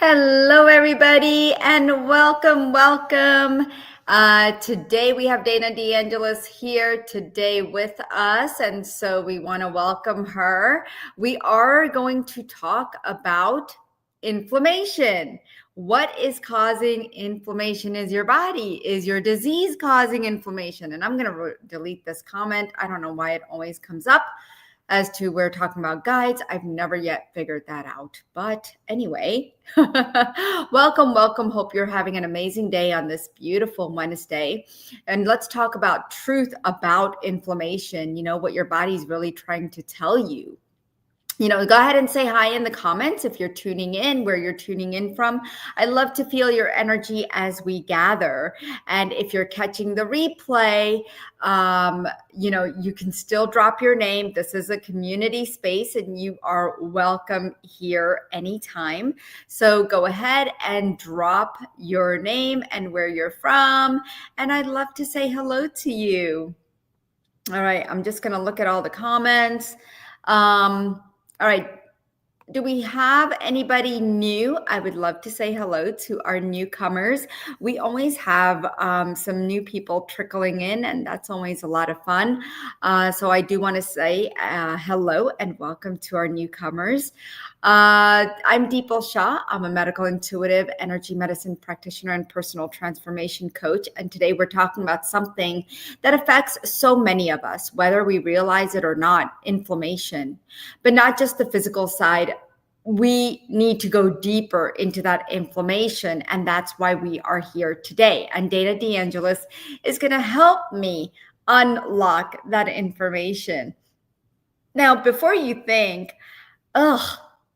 Hello, everybody, and welcome. Today we have Dana DeAngelis here today with us, and so we want to welcome her. We are going to talk about inflammation. What is causing inflammation? Is your body? Is your disease causing inflammation? And I'm going to delete this comment. I don't know why it always comes up. As to we're talking about guides, I've never yet figured that out. But anyway, welcome. Hope you're having an amazing day on this beautiful Wednesday. And let's talk about truth about inflammation, what your body's really trying to tell you. Go ahead and say hi in the comments if you're tuning in, where you're tuning in from. I love to feel your energy as we gather. And if you're catching the replay, you can still drop your name. This is a community space and you are welcome here anytime. So go ahead and drop your name and where you're from. And I'd love to say hello to you. All right, I'm just going to look at all the comments. All right. Do we have anybody new? I would love to say hello to our newcomers. We always have some new people trickling in, and that's always a lot of fun. So I do want to say hello and welcome to our newcomers. I'm Dipal Shah. I'm a medical intuitive energy medicine practitioner and personal transformation coach. And today we're talking about something that affects so many of us, whether we realize it or not, inflammation, but not just the physical side. We need to go deeper into that inflammation. And that's why we are here today. And Dana DeAngelis is going to help me unlock that information. Now, before you think,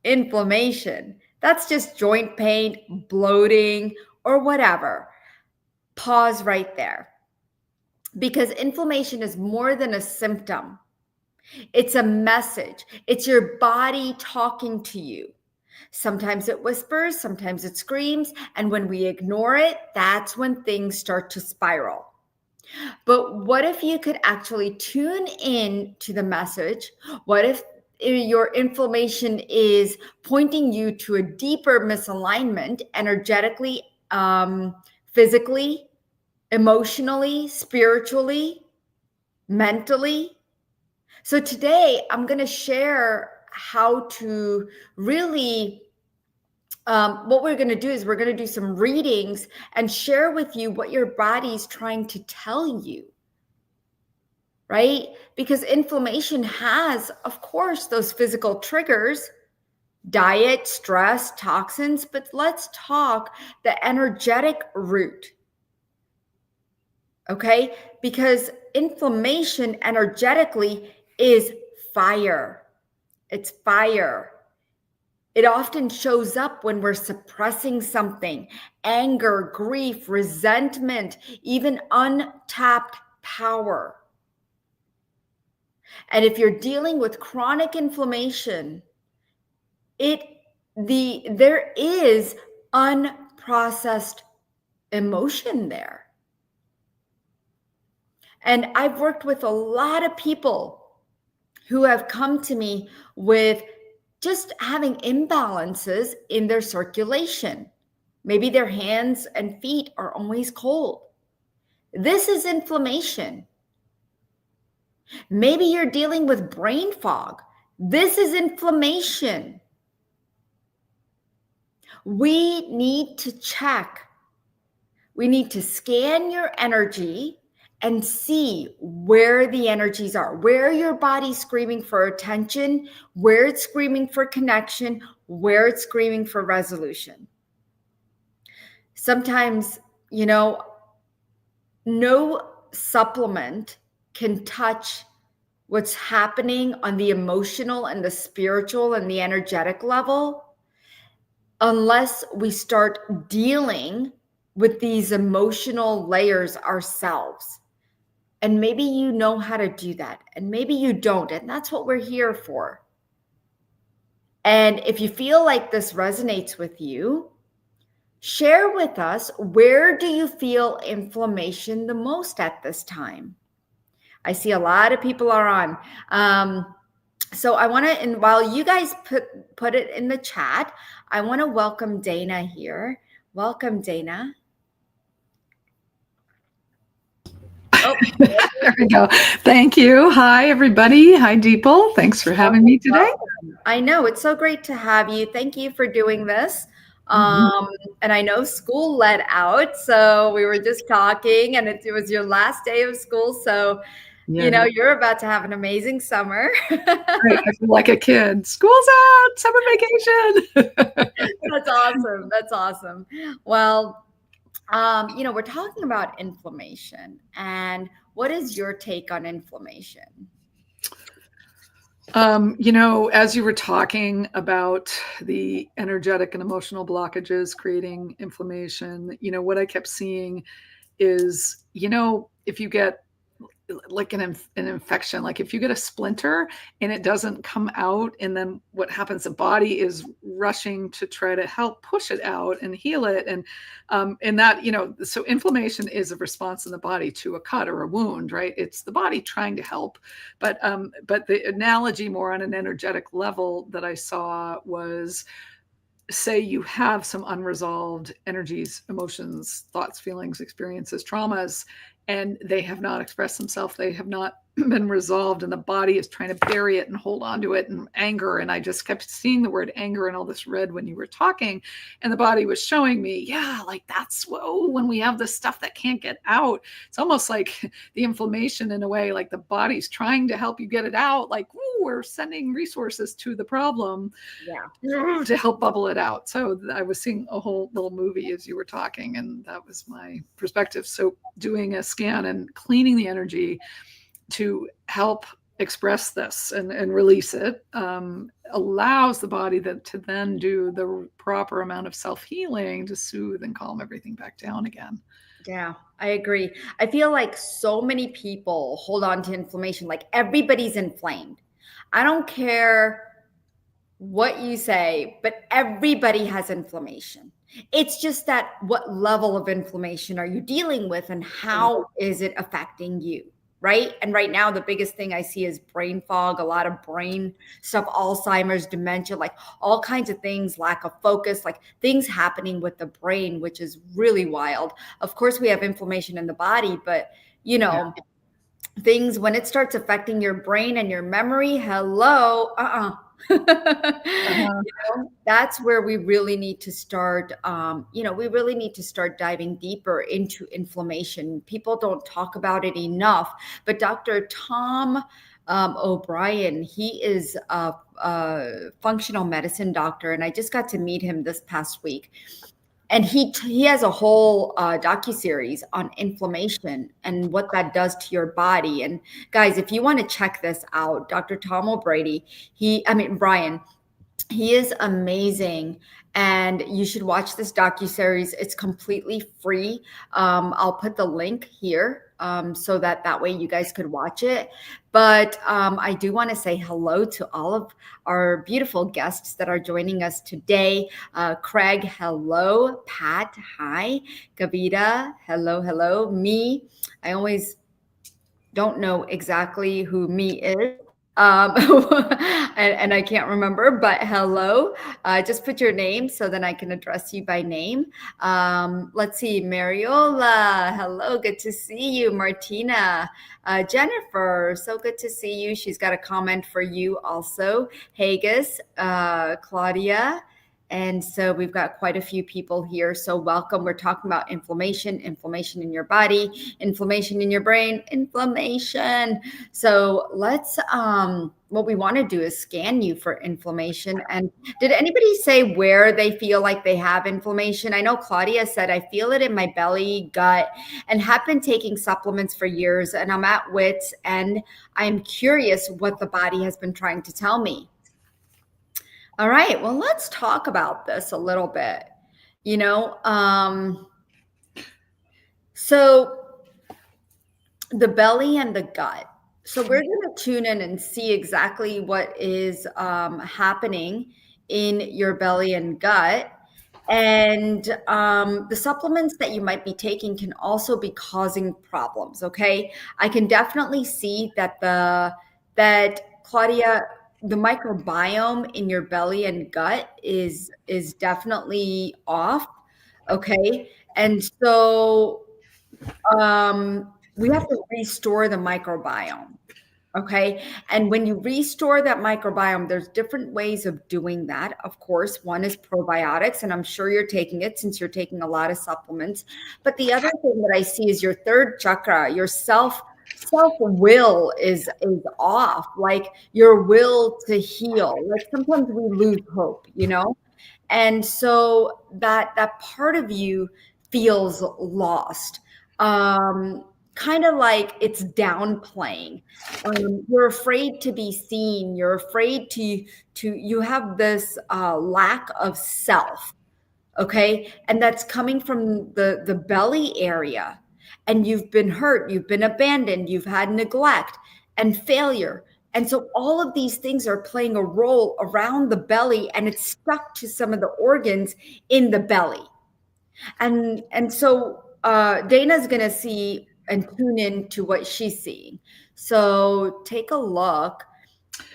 inflammation, that's just joint pain, bloating, or whatever, pause right there. Because inflammation is more than a symptom. It's a message. It's your body talking to you. Sometimes it whispers, sometimes it screams. And when we ignore it, that's when things start to spiral. But what if you could actually tune in to the message? What if your inflammation is pointing you to a deeper misalignment energetically, physically, emotionally, spiritually, mentally? So today I'm going to share how to really, what we're going to do is we're going to do some readings and share with you what your body's trying to tell you, right? Because inflammation has, of course, those physical triggers, diet, stress, toxins, but let's talk the energetic root. Okay? Because inflammation energetically is fire. It's fire. It often shows up when we're suppressing something, anger, grief, resentment, even untapped power. And if you're dealing with chronic inflammation, there is unprocessed emotion there. And I've worked with a lot of people who have come to me with just having imbalances in their circulation. Maybe their hands and feet are always cold. This is inflammation. Maybe you're dealing with brain fog. This is inflammation. We need to check. We need to scan your energy and see where the energies are, where your body's screaming for attention, where it's screaming for connection, where it's screaming for resolution. Sometimes, no supplement can touch what's happening on the emotional and the spiritual and the energetic level unless we start dealing with these emotional layers ourselves. And maybe you know how to do that, and maybe you don't, and that's what we're here for. And if you feel like this resonates with you, share with us, where do you feel inflammation the most at this time? I see a lot of people are on. So I want to, and while you guys put it in the chat, I want to welcome Dana here. Welcome, Dana. Oh, There we go. Thank you. Hi, everybody. Hi, Dipal. Thanks for having me today. I know it's so great to have you. Thank you for doing this. Mhm. Um, and I know school let out, so we were just talking, and it was your last day of school. So, Yeah, you're about to have an amazing summer. great. I feel like a kid. School's out, summer vacation. That's awesome. That's awesome. Well, we're talking about inflammation, and what is your take on inflammation? As you were talking about the energetic and emotional blockages creating inflammation, what I kept seeing is, if you get like an infection, like if you get a splinter and it doesn't come out, and then what happens, the body is rushing to try to help push it out and heal it. And that, so inflammation is a response in the body to a cut or a wound, right? It's the body trying to help. But the analogy more on an energetic level that I saw was, say you have some unresolved energies, emotions, thoughts, feelings, experiences, traumas, and they have not expressed themselves, they have not been resolved, and the body is trying to bury it and hold on to it, and anger. And I just kept seeing the word anger and all this red when you were talking, and the body was showing me, yeah, like that's, whoa, when we have this stuff that can't get out, it's almost like the inflammation in a way, like the body's trying to help you get it out, like, ooh, we're sending resources to the problem Yeah. to help bubble it out. So I was seeing a whole little movie as you were talking, and that was my perspective. So doing a scan and cleaning the energy to help express this and release it allows the body to then do the proper amount of self-healing to soothe and calm everything back down again. Yeah, I agree. I feel like so many people hold on to inflammation, like everybody's inflamed. I don't care what you say, but everybody has inflammation. It's just that what level of inflammation are you dealing with and how is it affecting you? Right. And right now, the biggest thing I see is brain fog, a lot of brain stuff, Alzheimer's, dementia, like all kinds of things, lack of focus, like things happening with the brain, which is really wild. Of course, we have inflammation in the body, but you Yeah. know, things when it starts affecting your brain and your memory, hello, Uh-huh. that's where we really need to start. We really need to start diving deeper into inflammation. People don't talk about it enough, but Dr. Tom O'Brien, he is a functional medicine doctor, and I just got to meet him this past week. And he has a whole docu-series on inflammation and what that does to your body. And guys, if you want to check this out, Dr. Tom O'Brady, Brian, he is amazing, and you should watch this docu-series. It's completely free. I'll put the link here so that way you guys could watch it. But I do want to say hello to all of our beautiful guests that are joining us today. Craig, hello. Pat, hi. Kavita, hello, hello. Me, I always don't know exactly who me is. Um, and I can't remember, but hello. Just put your name so then I can address you by name. Let's see, Mariola, hello, good to see you. Martina, Jennifer, so good to see you. She's got a comment for you also. Hagus, Claudia. And so we've got quite a few people here. So welcome. We're talking about inflammation, inflammation in your body, inflammation in your brain, inflammation. So let's what we want to do is scan you for inflammation. And did anybody say where they feel like they have inflammation? I know Claudia said, I feel it in my belly, gut, and have been taking supplements for years, and I'm at wits and I'm curious what the body has been trying to tell me. All right, well, let's talk about this a little bit. You know, so the belly and the gut. So we're going to tune in and see exactly what is happening in your belly and gut. And the supplements that you might be taking can also be causing problems. Okay, I can definitely see that that Claudia. the microbiome in your belly and gut is definitely off. Okay. And so we have to restore the microbiome. Okay. And when you restore that microbiome, there's different ways of doing that. Of course, one is probiotics, and I'm sure you're taking it since you're taking a lot of supplements. But the other thing that I see is your third chakra, your self will is off, like your will to heal. Like sometimes we lose hope, you know? And so that part of you feels lost. Kind of like it's downplaying. You're afraid to be seen. You're afraid to you have this lack of self. Okay. And that's coming from the belly area. And you've been hurt, you've been abandoned, you've had neglect and failure. And so all of these things are playing a role around the belly, and it's stuck to some of the organs in the belly. And so Dana's gonna see and tune in to what she's seeing. So take a look,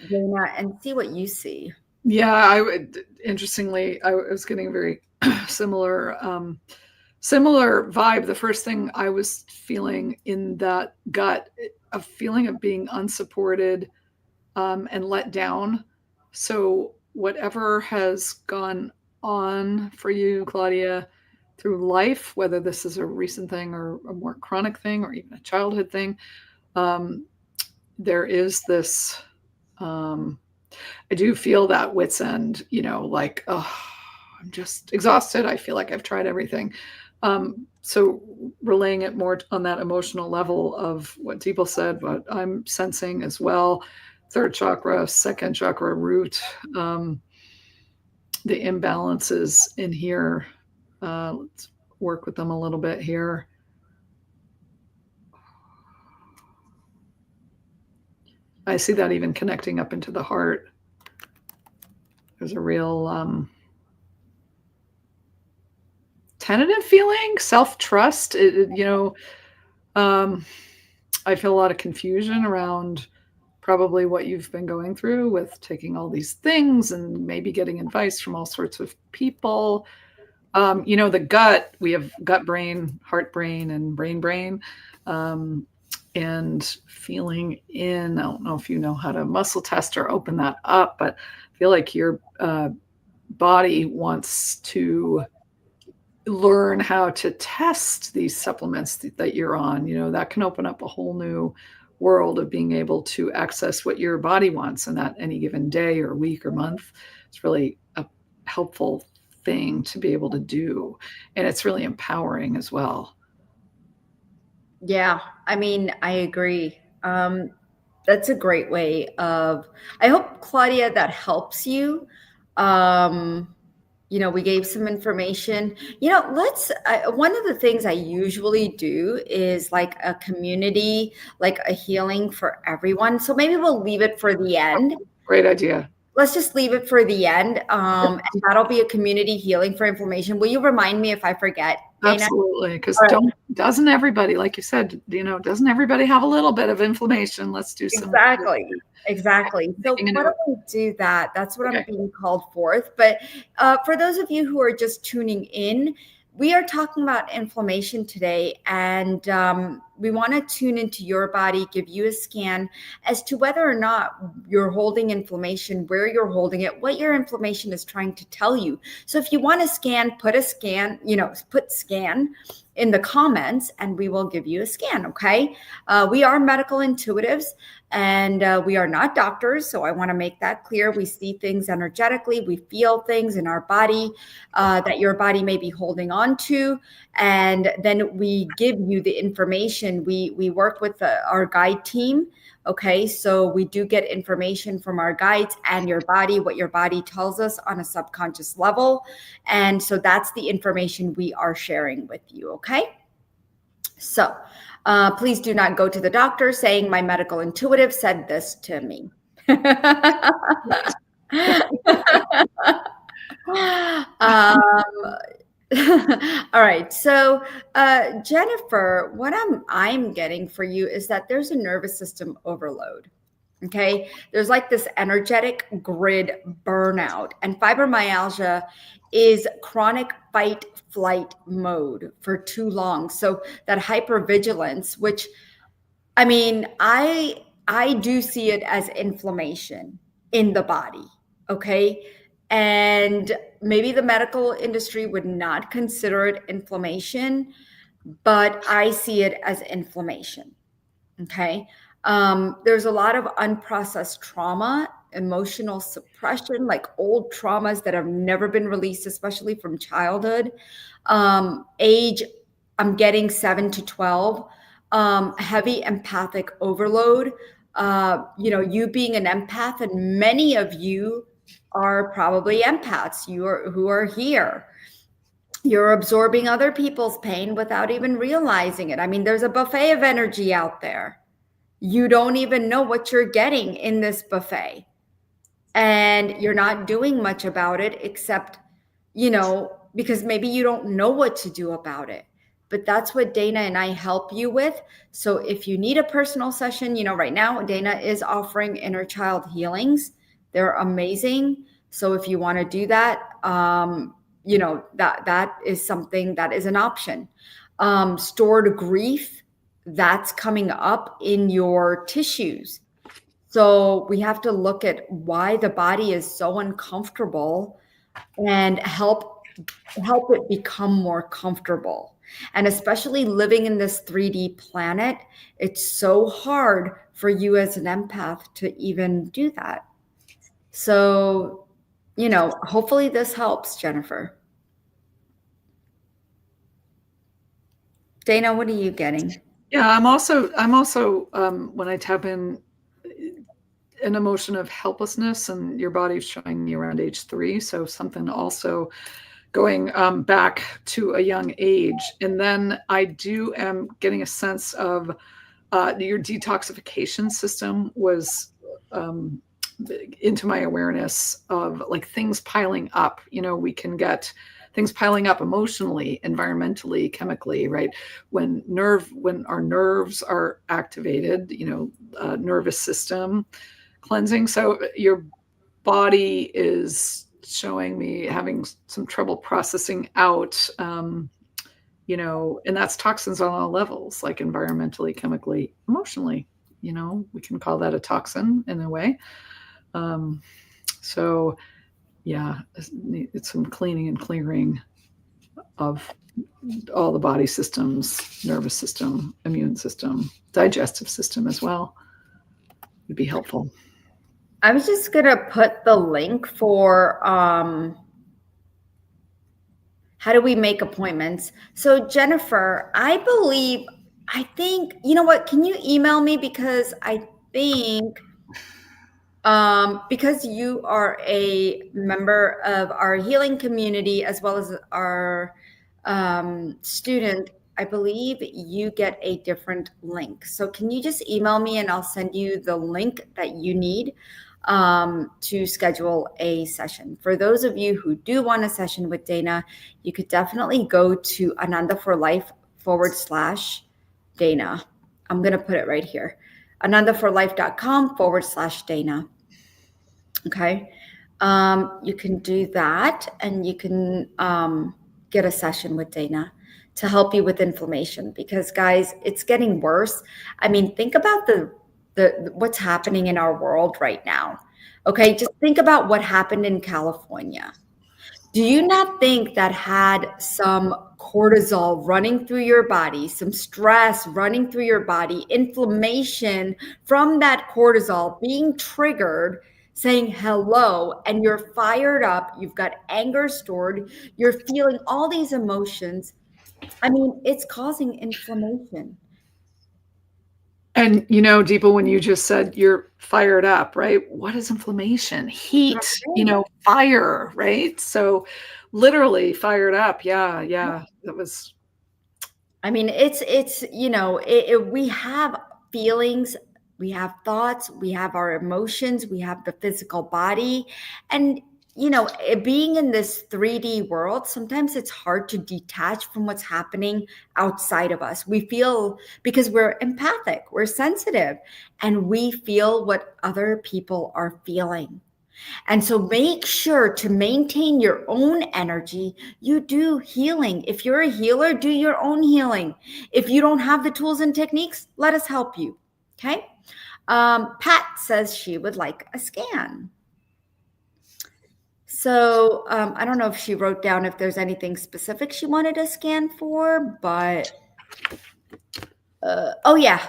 Dana, and see what you see. Yeah, I would. Interestingly, I was getting a very similar similar vibe. The first thing I was feeling in that gut, a feeling of being unsupported and let down. So whatever has gone on for you, Claudia, through life, whether this is a recent thing or a more chronic thing or even a childhood thing, um, there is this. I do feel that wit's end, like, oh, I'm just exhausted. I feel like I've tried everything. So relaying it more on that emotional level of what Dipal said, what I'm sensing as well, third chakra, second chakra root, the imbalances in here. Let's work with them a little bit here. I see that even connecting up into the heart. There's a real tentative feeling, self-trust. I feel a lot of confusion around probably what you've been going through with taking all these things and maybe getting advice from all sorts of people. The gut, we have gut brain, heart brain, and brain. And feeling in, I don't know if you know how to muscle test or open that up, but I feel like your body wants to learn how to test these supplements that you're on. That can open up a whole new world of being able to access what your body wants in that any given day or week or month. It's really a helpful thing to be able to do, and it's really empowering as well. Yeah, I mean, I agree. That's a great way of, I hope, Claudia, that helps you. Um, we gave some information. One of the things I usually do is like a community, like a healing for everyone. So maybe we'll leave it for the end. Great idea. Let's just leave it for the end. And that'll be a community healing for inflammation. Will you remind me if I forget, Dana? Absolutely, because All right. doesn't everybody, like you said, doesn't everybody have a little bit of inflammation? Let's do some. Exactly. So Making a why note. don't we do that? That's what I'm Okay. being called forth. But for those of you who are just tuning in, we are talking about inflammation today, and we want to tune into your body, give you a scan as to whether or not you're holding inflammation, where you're holding it, what your inflammation is trying to tell you. So if you want to scan, put scan in the comments, and we will give you a scan. Okay. We are medical intuitives, and we are not doctors. So I want to make that clear. We see things energetically. We feel things in our body that your body may be holding on to. And then we give you the information. We work with our guide team. Okay. So we do get information from our guides and your body, what your body tells us on a subconscious level. And so that's the information we are sharing with you. Okay. So please do not go to the doctor saying my medical intuitive said this to me. All right. So, Jennifer, what I'm getting for you is that there's a nervous system overload. Okay. There's like this energetic grid burnout, and fibromyalgia is chronic fight flight mode for too long. So that hypervigilance, which I mean, I do see it as inflammation in the body, okay? And maybe the medical industry would not consider it inflammation, but I see it as inflammation. Okay. There's a lot of unprocessed trauma, emotional suppression, like old traumas that have never been released, especially from childhood. Age, I'm getting 7 to 12. Heavy empathic overload. You being an empath, and many of you are probably empaths. You are who are here. You're absorbing other people's pain without even realizing it. I mean, there's a buffet of energy out there. You don't even know what you're getting in this buffet. And you're not doing much about it except, because maybe you don't know what to do about it. But that's what Dana and I help you with. So if you need a personal session, right now Dana is offering inner child healings. They're amazing. So if you want to do that, that is something that is an option. Stored grief, that's coming up in your tissues. So we have to look at why the body is so uncomfortable and help it become more comfortable. And especially living in this 3D planet, it's so hard for you as an empath to even do that. So, hopefully this helps, Jennifer. Dana, what are you getting? Yeah, I'm also when I tap in an emotion of helplessness, and your body's showing me around age 3, so something also going back to a young age. And then I do am getting a sense of your detoxification system was into my awareness of like things piling up. We can get things piling up emotionally, environmentally, chemically, right? When our nerves are activated, nervous system cleansing. So your body is showing me having some trouble processing out, and that's toxins on all levels, like environmentally, chemically, emotionally. We can call that a toxin in a way. So, yeah, it's some cleaning and clearing of all the body systems, nervous system, immune system, digestive system as well. Would be helpful. I was just going to put the link for how do we make appointments. So Jennifer, I think, you know what, can you email me, because I think because you are a member of our healing community as well as our student, I believe you get a different link. So can you just email me and I'll send you the link that you need to schedule a session. For those of you who do want a session with Dana, you could definitely go to Ananda for Life /Dana. I'm going to put it right here. AnandaForLife.com /Dana. Okay. You can do that, and you can get a session with Dana to help you with inflammation, because guys, it's getting worse. I mean, think about the what's happening in our world right now. Okay, just think about what happened in California. Do you not think that had some cortisol running through your body, some stress running through your body, inflammation from that cortisol being triggered, saying hello, and you're fired up, you've got anger stored, you're feeling all these emotions? I mean, it's causing inflammation. And Deepa, when you just said you're fired up, right? What is inflammation? Heat, fire, right? So literally fired up. Yeah, yeah. That was. I mean, we have feelings, we have thoughts, we have our emotions, we have the physical body. And being in this 3D world, sometimes it's hard to detach from what's happening outside of us. We feel, because we're empathic, we're sensitive, and we feel what other people are feeling. And so make sure to maintain your own energy. You do healing. If you're a healer, do your own healing. If you don't have the tools and techniques, let us help you. Okay. Pat says she would like a scan. So I don't know if she wrote down if there's anything specific she wanted a scan for, but oh yeah,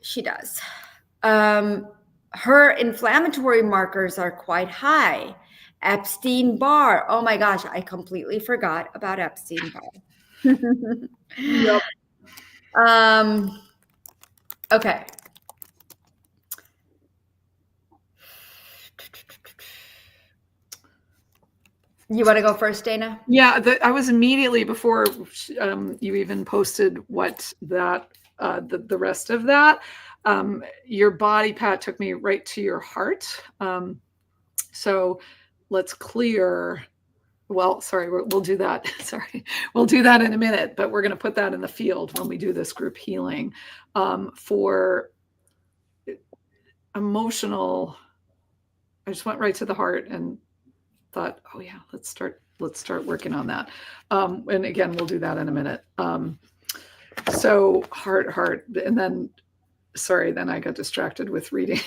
she does. Her inflammatory markers are quite high. Epstein-Barr. Oh my gosh, I completely forgot about Epstein-Barr. Yep. Okay. You want to go first, Dana? Yeah, I was immediately before you even posted what that the rest of that. Your body, Pat, took me right to your heart. So let's clear. Well, sorry, we'll do that. Sorry, we'll do that in a minute, but we're going to put that in the field when we do this group healing for emotional. I just went right to the heart and thought, oh yeah, let's start working on that. And again, we'll do that in a minute. So heart, and then sorry, then I got distracted with reading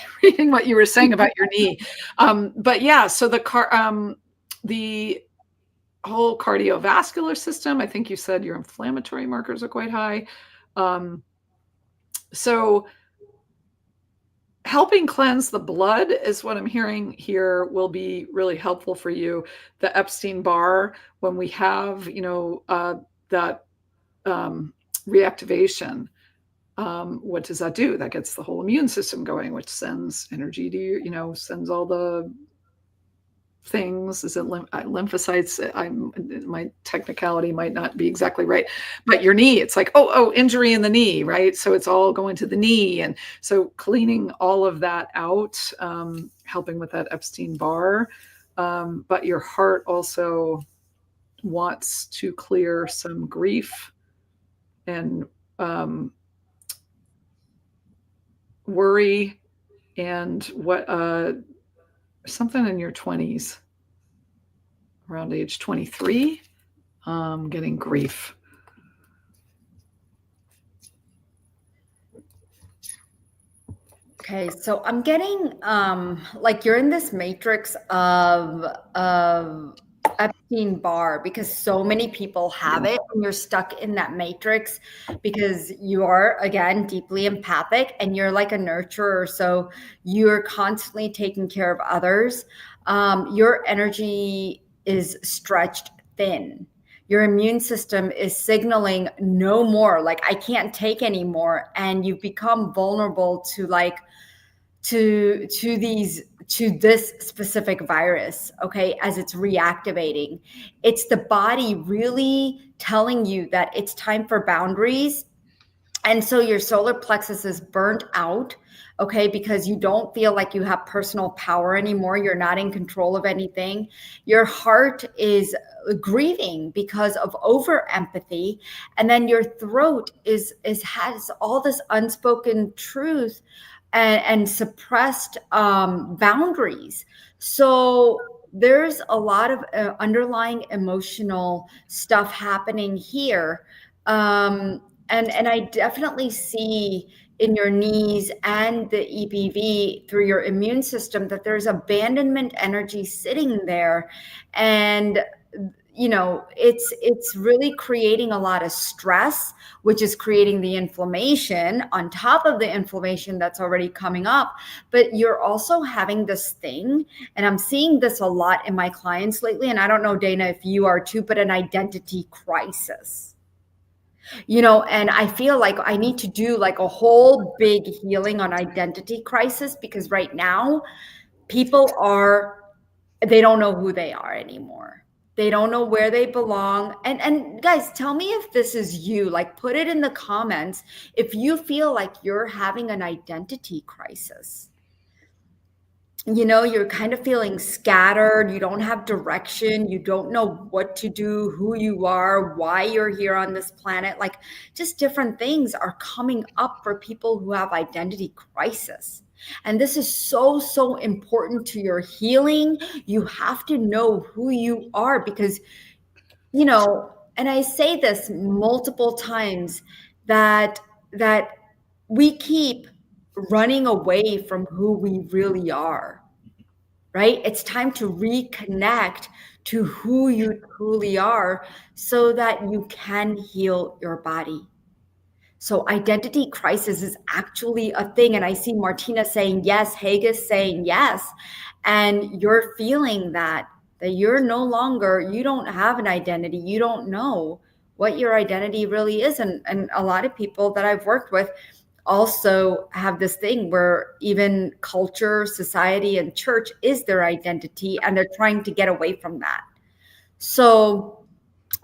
what you were saying about your knee. But yeah, so the whole cardiovascular system, I think you said your inflammatory markers are quite high. So helping cleanse the blood is what I'm hearing here will be really helpful for you. The Epstein-Barr, when we have, that reactivation, what does that do? That gets the whole immune system going, which sends energy to you, sends all the things. Is it lymphocytes? My technicality might not be exactly right, but your knee, it's like, oh, injury in the knee, right? So it's all going to the knee. And so cleaning all of that out, helping with that Epstein-Barr. But your heart also wants to clear some grief and worry and something in your 20s, around age 23, getting grief. Okay, so I'm getting like you're in this matrix of Epstein-Barr, because so many people have it, and you're stuck in that matrix because you are, again, deeply empathic and you're like a nurturer. So you're constantly taking care of others. Your energy is stretched thin. Your immune system is signaling no more, like I can't take anymore, and you've become vulnerable to this specific virus, okay, as it's reactivating. It's the body really telling you that it's time for boundaries. And so your solar plexus is burnt out, okay, because you don't feel like you have personal power anymore. You're not in control of anything. Your heart is grieving because of over empathy. And then your throat has all this unspoken truth and suppressed boundaries. So there's a lot of underlying emotional stuff happening here. And I definitely see in your knees and the EBV through your immune system that there's abandonment energy sitting there. And it's really creating a lot of stress, which is creating the inflammation on top of the inflammation that's already coming up. But you're also having this thing, and I'm seeing this a lot in my clients lately, and I don't know, Dana, if you are too, but an identity crisis. And I feel like I need to do like a whole big healing on identity crisis, because right now they don't know who they are anymore. They don't know where they belong. And guys, tell me if this is you. Like, put it in the comments if you feel like you're having an identity crisis. you're kind of feeling scattered, you don't have direction, you don't know what to do, who you are, why you're here on this planet, like just different things are coming up for people who have identity crisis. And this is so, so important to your healing. You have to know who you are because, and I say this multiple times that that we keep running away from who we really are, right? It's time to reconnect to who you truly are so that you can heal your body. So identity crisis is actually a thing. And I see Martina saying yes, Haggis saying yes. And you're feeling that you're no longer, you don't have an identity. You don't know what your identity really is. And a lot of people that I've worked with also have this thing where even culture, society, and church is their identity, and they're trying to get away from that. So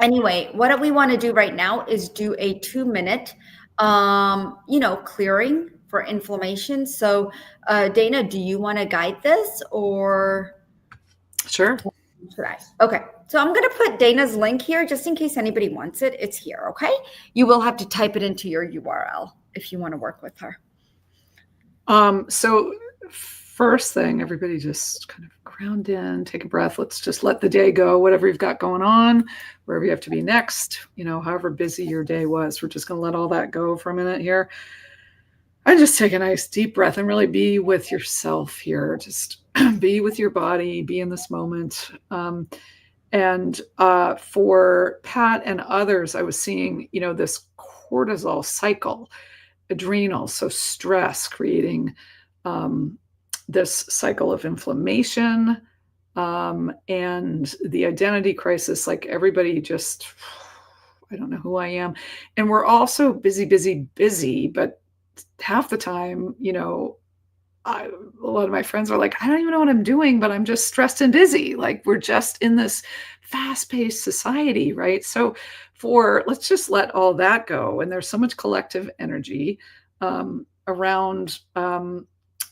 anyway, what we want to do right now is do a 2 minute, clearing for inflammation. So, Dana, do you want to guide this or Sure. should I? Okay. So I'm going to put Dana's link here just in case anybody wants it. It's here. Okay. You will have to type it into your URL if you want to work with her. So first thing, everybody just kind of ground in, take a breath. Let's just let the day go, whatever you've got going on, wherever you have to be next, however busy your day was. We're just going to let all that go for a minute here. And just take a nice deep breath and really be with yourself here. Just be with your body, be in this moment. And for Pat and others, I was seeing, this cortisol cycle, adrenal, so stress creating this cycle of inflammation and the identity crisis, like everybody just, I don't know who I am. And we're also busy, busy, busy, but half the time, a lot of my friends are like, I don't even know what I'm doing, but I'm just stressed and busy. Like we're just in this fast-paced society, right? So let's just let all that go. And there's so much collective energy around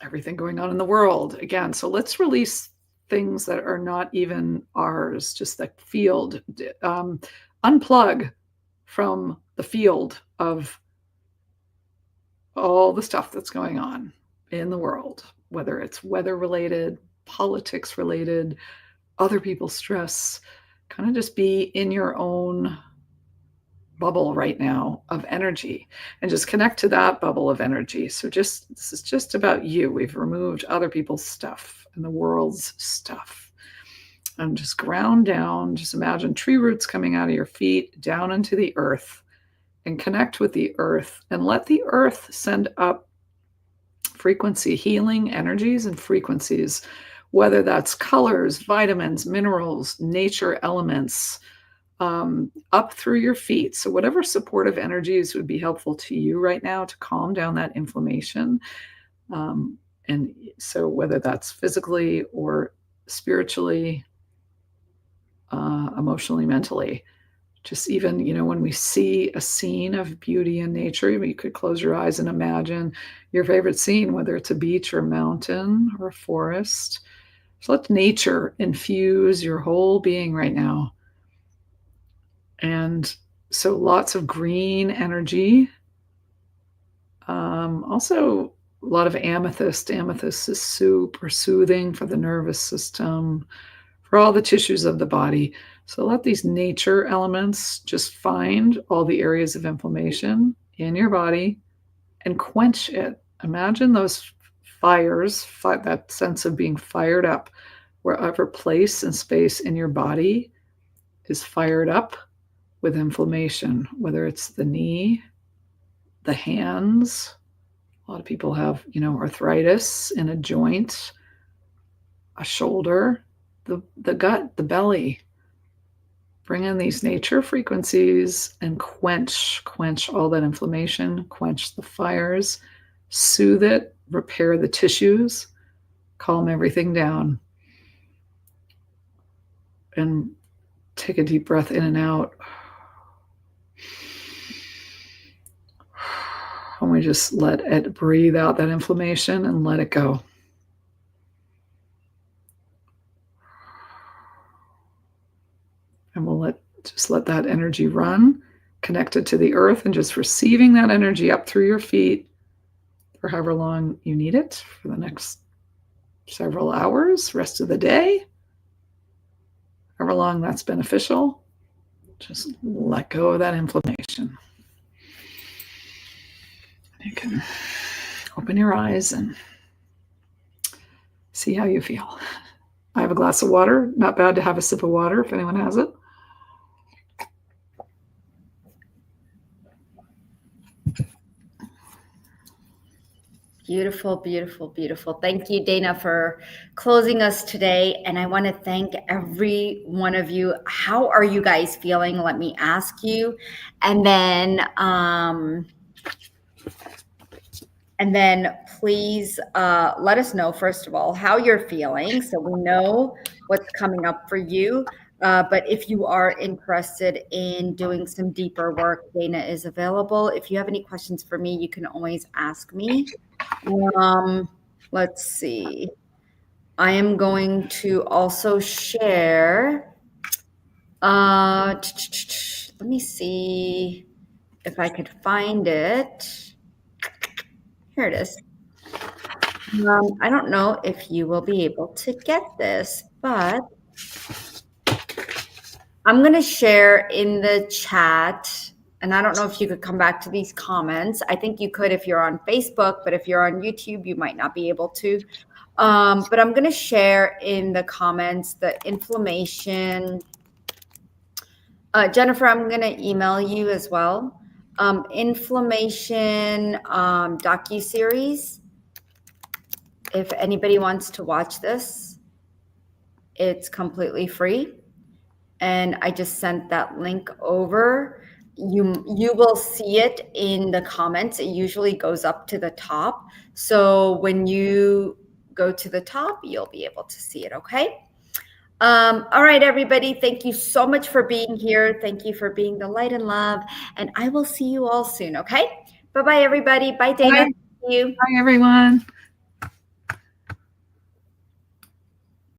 everything going on in the world again. So let's release things that are not even ours, just the field, unplug from the field of all the stuff that's going on in the world, whether it's weather related, politics related, other people's stress. Kind of just be in your own bubble right now of energy and just connect to that bubble of energy. So this is just about you. We've removed other people's stuff and the world's stuff. And just ground down. Just imagine tree roots coming out of your feet down into the earth and connect with the earth and let the earth send up frequency healing energies and frequencies, whether that's colors, vitamins, minerals, nature elements, up through your feet. So whatever supportive energies would be helpful to you right now to calm down that inflammation. And so whether that's physically or spiritually, emotionally, mentally, just even, when we see a scene of beauty in nature, you could close your eyes and imagine your favorite scene, whether it's a beach or a mountain or a forest. So let nature infuse your whole being right now. And so lots of green energy. Also a lot of amethyst. Amethyst is super soothing for the nervous system, for all the tissues of the body. So let these nature elements just find all the areas of inflammation in your body and quench it. Imagine those fires, that sense of being fired up, wherever place and space in your body is fired up with inflammation, whether it's the knee, the hands. A lot of people have, arthritis in a joint, a shoulder, the gut, the belly. Bring in these nature frequencies and quench all that inflammation, quench the fires, soothe it, repair the tissues, calm everything down. And take a deep breath in and out. And we just let it breathe out that inflammation and let it go. And we'll just let that energy run, connected to the earth, and just receiving that energy up through your feet for however long you need it, for the next several hours, rest of the day, however long that's beneficial. Just let go of that inflammation. You can open your eyes and see how you feel. I have a glass of water. Not bad to have a sip of water if anyone has it. Beautiful, beautiful, beautiful. Thank you, Dana, for closing us today. And I want to thank every one of you. How are you guys feeling? Let me ask you. And then please let us know, first of all, how you're feeling so we know what's coming up for you. But if you are interested in doing some deeper work, Dana is available. If you have any questions for me, you can always ask me. Let's see. I am going to also share. Let me see if I could find it. Here it is. I don't know if you will be able to get this, but I'm going to share in the chat. And I don't know if you could come back to these comments. I think you could if you're on Facebook, but if you're on YouTube, you might not be able to. But I'm going to share in the comments the inflammation. Jennifer, I'm going to email you as well. Inflammation docuseries. If anybody wants to watch this, it's completely free. And I just sent that link over. You will see it in the comments. It usually goes up to the top. So when you go to the top, you'll be able to see it, okay? All right, everybody. Thank you so much for being here. Thank you for being the light and love. And I will see you all soon, okay? Bye-bye, everybody. Bye, Dana. Bye. Thank you. Bye, everyone.